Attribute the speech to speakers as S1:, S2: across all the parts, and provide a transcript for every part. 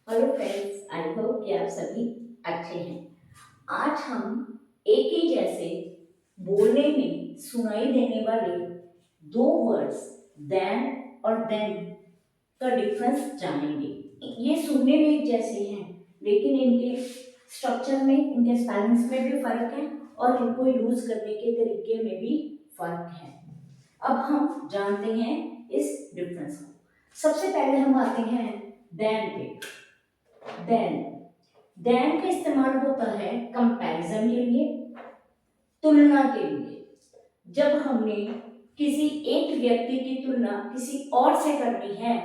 S1: Hello friends, आई hope कि आप सभी अच्छे हैं। आज हम एक ही जैसे बोलने में सुनाई देने वाले दो वर्ड्स देन और देन का डिफरेंस जानेंगे। ये सुनने में एक जैसे हैं, लेकिन इनके स्ट्रक्चर में, इनके स्पेलिंग्स में भी फर्क है और इनको यूज करने के तरीके में भी फर्क है। अब हम जानते हैं इस डिफरेंस को। सबसे पहले हम आते हैं देन पे। देन देन का इस्तेमाल होता है कंपैरिजन के लिए, तुलना के लिए। जब हमने किसी एक व्यक्ति की तुलना किसी और से करनी है,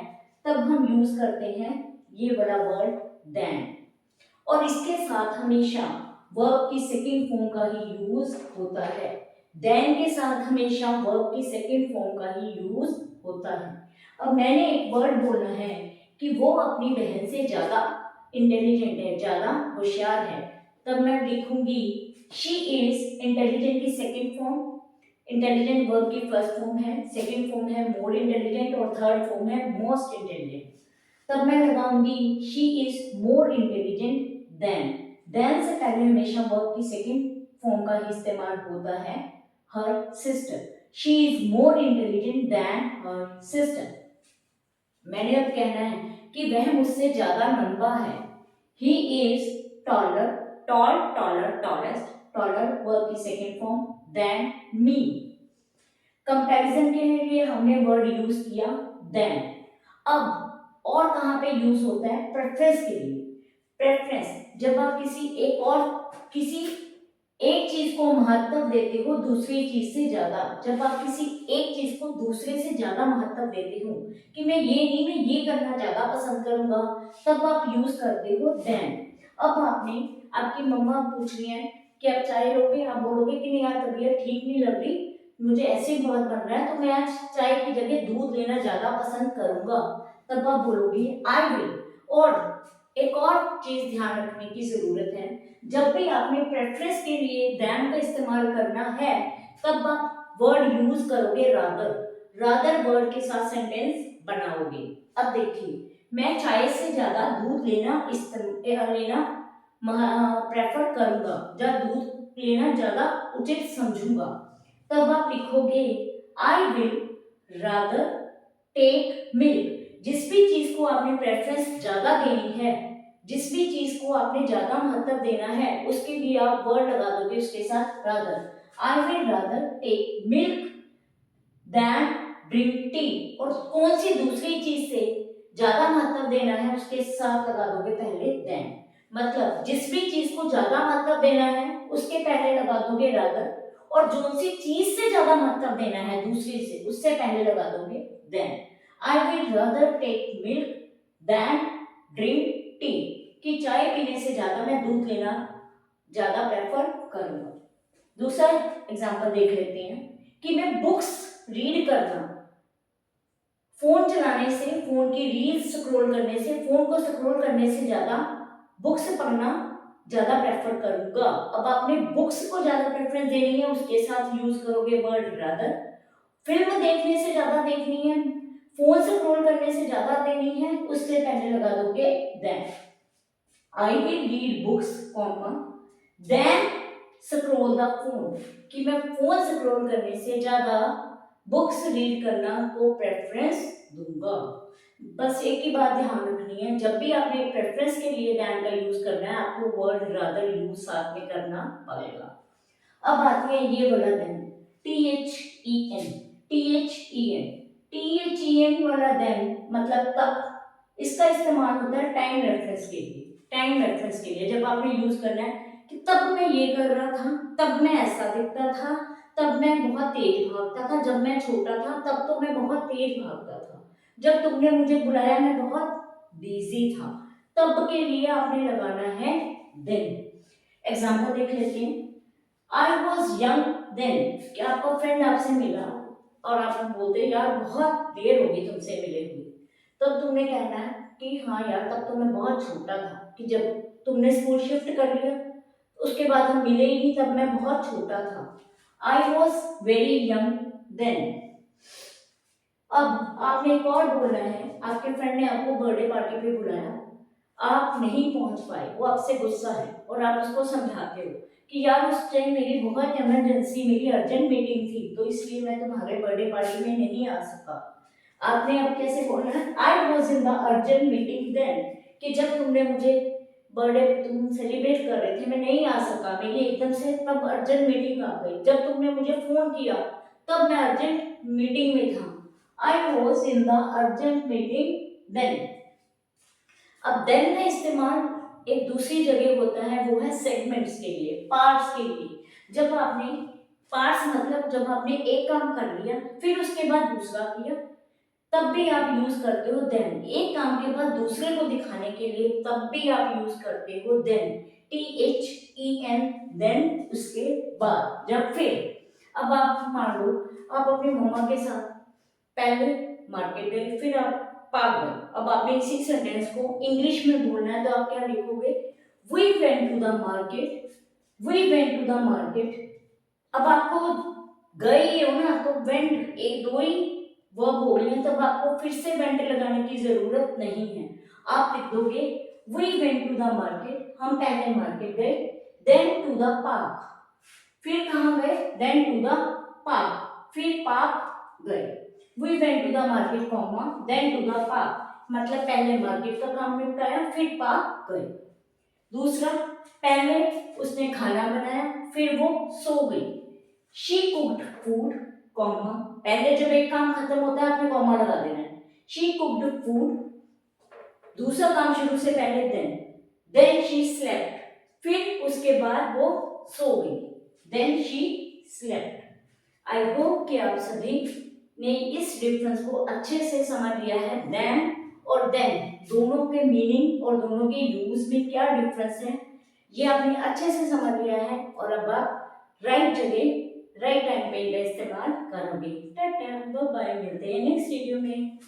S1: तब हम यूज करते हैं ये वाला वर्ड देन। और इसके साथ हमेशा वर्ब की सेकंड फॉर्म का ही यूज होता है। देन के साथ हमेशा वर्ब की सेकंड फॉर्म का ही यूज होता है। अब मैंने एक वर्ड बोलना है कि वो अपनी बहन से ज्यादा इंटेलिजेंट है, ज्यादा होशियार है, तब मैं लिखूंगी शी इज इंटेलिजेंट की सेकंड फॉर्म। इंटेलिजेंट वर्ब की फर्स्ट फॉर्म है, सेकंड फॉर्म है मोर इंटेलिजेंट और थर्ड फॉर्म है मोस्ट इंटेलिजेंट। तब मैं लगाऊंगी she is more intelligent than. Than से पहले हमेशा वर्ब की सेकंड फॉर्म का ही इस्तेमाल होता है, her sister. She is more intelligent then her sister. मैंने अब कहना है कि वह मुझसे ज्यादा लंबा है। He is taller, tall, taller, tallest, taller verb की second form then me. Comparison के लिए हमने वर्ड यूज किया देन। अब और कहां पे यूज होता है? प्रेफरेंस के लिए। प्रेफरेंस, जब आप किसी एक चीज को महत्व देते हो दूसरी चीज से ज्यादा, जब आप किसी एक चीज को दूसरे से ज्यादा महत्व देते हो कि मैं ये नहीं, मैं ये करना ज्यादा पसंद करूंगा, तब आप यूज करते हो देन। अब आपकी मम्मा पूछ रही है कि आप चाय लोगे, आप बोलोगे कि नहीं यार, तबीयत ठीक नहीं लग रही, मुझे ऐसे बहुत बन रहा है, तो मैं आज चाय की जगह दूध लेना ज्यादा पसंद करूंगा, तब आप बोलोगे आई विल। और एक और चीज ध्यान रखने की जरूरत है, जब भी आपने प्रेफरेंस के लिए देन का इस्तेमाल करना है, तब आप वर्ड यूज करोगे रादर। रादर वर्ड के साथ सेंटेंस बनाओगे। अब देखिए, मैं चाय से ज्यादा दूध लेना प्रेफर करूंगा, या दूध लेना ज्यादा उचित समझूंगा, तब आप लिखोगे I will rather take milk. जिस भी चीज को आपने प्रेफरेंस ज्यादा देनी है, जिस भी चीज को आपने ज्यादा महत्व देना है, उसके लिए आप वर्ड लगा दोगे उसके साथ rather. I will rather take milk than drink tea. और कौन सी दूसरी चीज से ज्यादा महत्व देना है, उसके साथ लगा दोगे पहले देन। मतलब जिस भी चीज को ज्यादा महत्व देना है, उसके पहले लगा दोगे रादर, और जो सी चीज से ज्यादा महत्व देना है दूसरी से, उससे पहले लगा दोगे than. I will rather take milk than drink tea, कि चाय पीने से ज्यादा मैं दूध लेना ज्यादा प्रेफर करूंगा। दूसरा एग्जांपल देख लेते हैं कि मैं बुक्स रीड करना, फोन चलाने से, फोन की रील्स स्क्रॉल करने से, फोन को स्क्रॉल करने से ज्यादा बुक्स पढ़ना ज्यादा प्रेफर करूंगा। अब आपने बुक्स को ज्यादा प्रेफरेंस देनी है, उसके साथ यूज करोगे वर्ड रादर। फिल्म देखने से ज्यादा देखनी है, फोन स्क्रॉल करने से ज्यादा देनी है, उससे पहले लगा दोगे than. I will read books comma than scroll the phone, कि मैं फोन स्क्रॉल करने से ज्यादा बुक्स रीड करना को प्रेफरेंस दूंगा। बस एक ही बात ध्यान रखनी है, जब भी आपने प्रेफरेंस के लिए देन का यूज करना है, आपको वर्ड रादर यूज साथ में करना पड़ेगा। अब आती है ये वाला then, T H E N. T H E N, T H E N वाला देन मतलब तब। इसका इस्तेमाल होता है टाइम रेफरेंस के लिए। टाइम रेफरेंस के लिए जब आपने यूज करना है कि तब मैं ये कर रहा था, तब मैं ऐसा दिखता था, तब मैं बहुत तेज भागता था, जब मैं छोटा था तब तो मैं बहुत तेज भागता था, जब तुमने मुझे बुलाया मैं बहुत बिजी था, तब के लिए आपने लगाना है देन। एग्जाम्पल देख लेते हैं। आई वॉज यंग देन, कि आपका फ्रेंड आपसे मिला और आप बोलते यार बहुत देर होगी तुमसे मिले हुए, तब तुमने कहना है कि हाँ यार, तब तो मैं बहुत छोटा था, कि जब तुमने स्कूल शिफ्ट कर लिया उसके बाद हम मिले ही नहीं, तब मैं बहुत छोटा था। I was very young then. अब आपने एक और बोलना है, आपके फ्रेंड ने आपको बर्थडे पार्टी पे बुलाया आप नहीं पहुंच पाए, वो आपसे गुस्सा है और आप उसको समझाते हो कि यार उस टाइम मेरी बहुत इमरजेंसी, मेरी अर्जेंट मीटिंग थी तो इसलिए मैं तुम्हारे बर्थडे पार्टी में नहीं आ सका। आपने अब कैसे बोलना है, I was in the urgent meeting then, कि जब तुमने मुझे बर्थडे तुम सेलिब्रेट कर रहे थे मैं नहीं आ सका, मेरी एकदम से तब अर्जेंट मीटिंग आ गई, जब तुमने मुझे फोन किया तब मैं अर्जेंट मीटिंग में था। I was in the urgent meeting then. अब देन का इस्तेमाल एक दूसरी जगह होता है, वो है सेगमेंट्स के लिए, पार्ट्स के लिए। जब आपने पार्ट्स मतलब जब आपने एक काम कर लिया फिर उसके बाद दूसरा किया, तब भी आप यूज करते हो देन। एक काम के बाद दूसरे को दिखाने के लिए तब भी आप यूज करते हो देन, THEN, देन उसके बाद, जब फिर। अब आप मान लो आप अपनी मम्मा के साथ पहले मार्केट गए फिर आप पार्क गए, अब आपने इसी सेंटेंस को इंग्लिश में बोलना है तो आप क्या लिखोगे, we went to the market, we went to the market. अब आपको गए हो ना तो वेंट, एक दो ही वर्ब हो गई है, तब आपको फिर से वेंट लगाने की जरूरत नहीं है। आप लिख दोगे we went to the market, हम पहले मार्केट गए, देन टू द पार्क, फिर कहाँ गए, देन टू द पार्क, फिर पार्क गए। We went to the market comma then to the park, मतलब पहले मार्केट का काम निपटाया फिर पार्क गए। दूसरा, पहले उसने खाना बनाया फिर वो सो गई, शी कुक्ड फूड कॉमा, पहले जब एक काम खत्म होता है आपने कॉमा लगा देना है, शी कुक्ड फूड, दूसरा काम शुरू से पहले देन शी स्लेप्ट, फिर उसके बाद वो सो गई, then she slept. I hope कि आप सभी ने इस डिफरेंस को अच्छे से समझ लिया है। देन और देन दोनों के मीनिंग और दोनों के यूज में क्या डिफरेंस है ये आपने अच्छे से समझ लिया है, और अब आप राइट जगह राइट टाइम पे इनका इस्तेमाल करोगे। टाटा बाय बाय, मिलते हैं नेक्स्ट वीडियो में।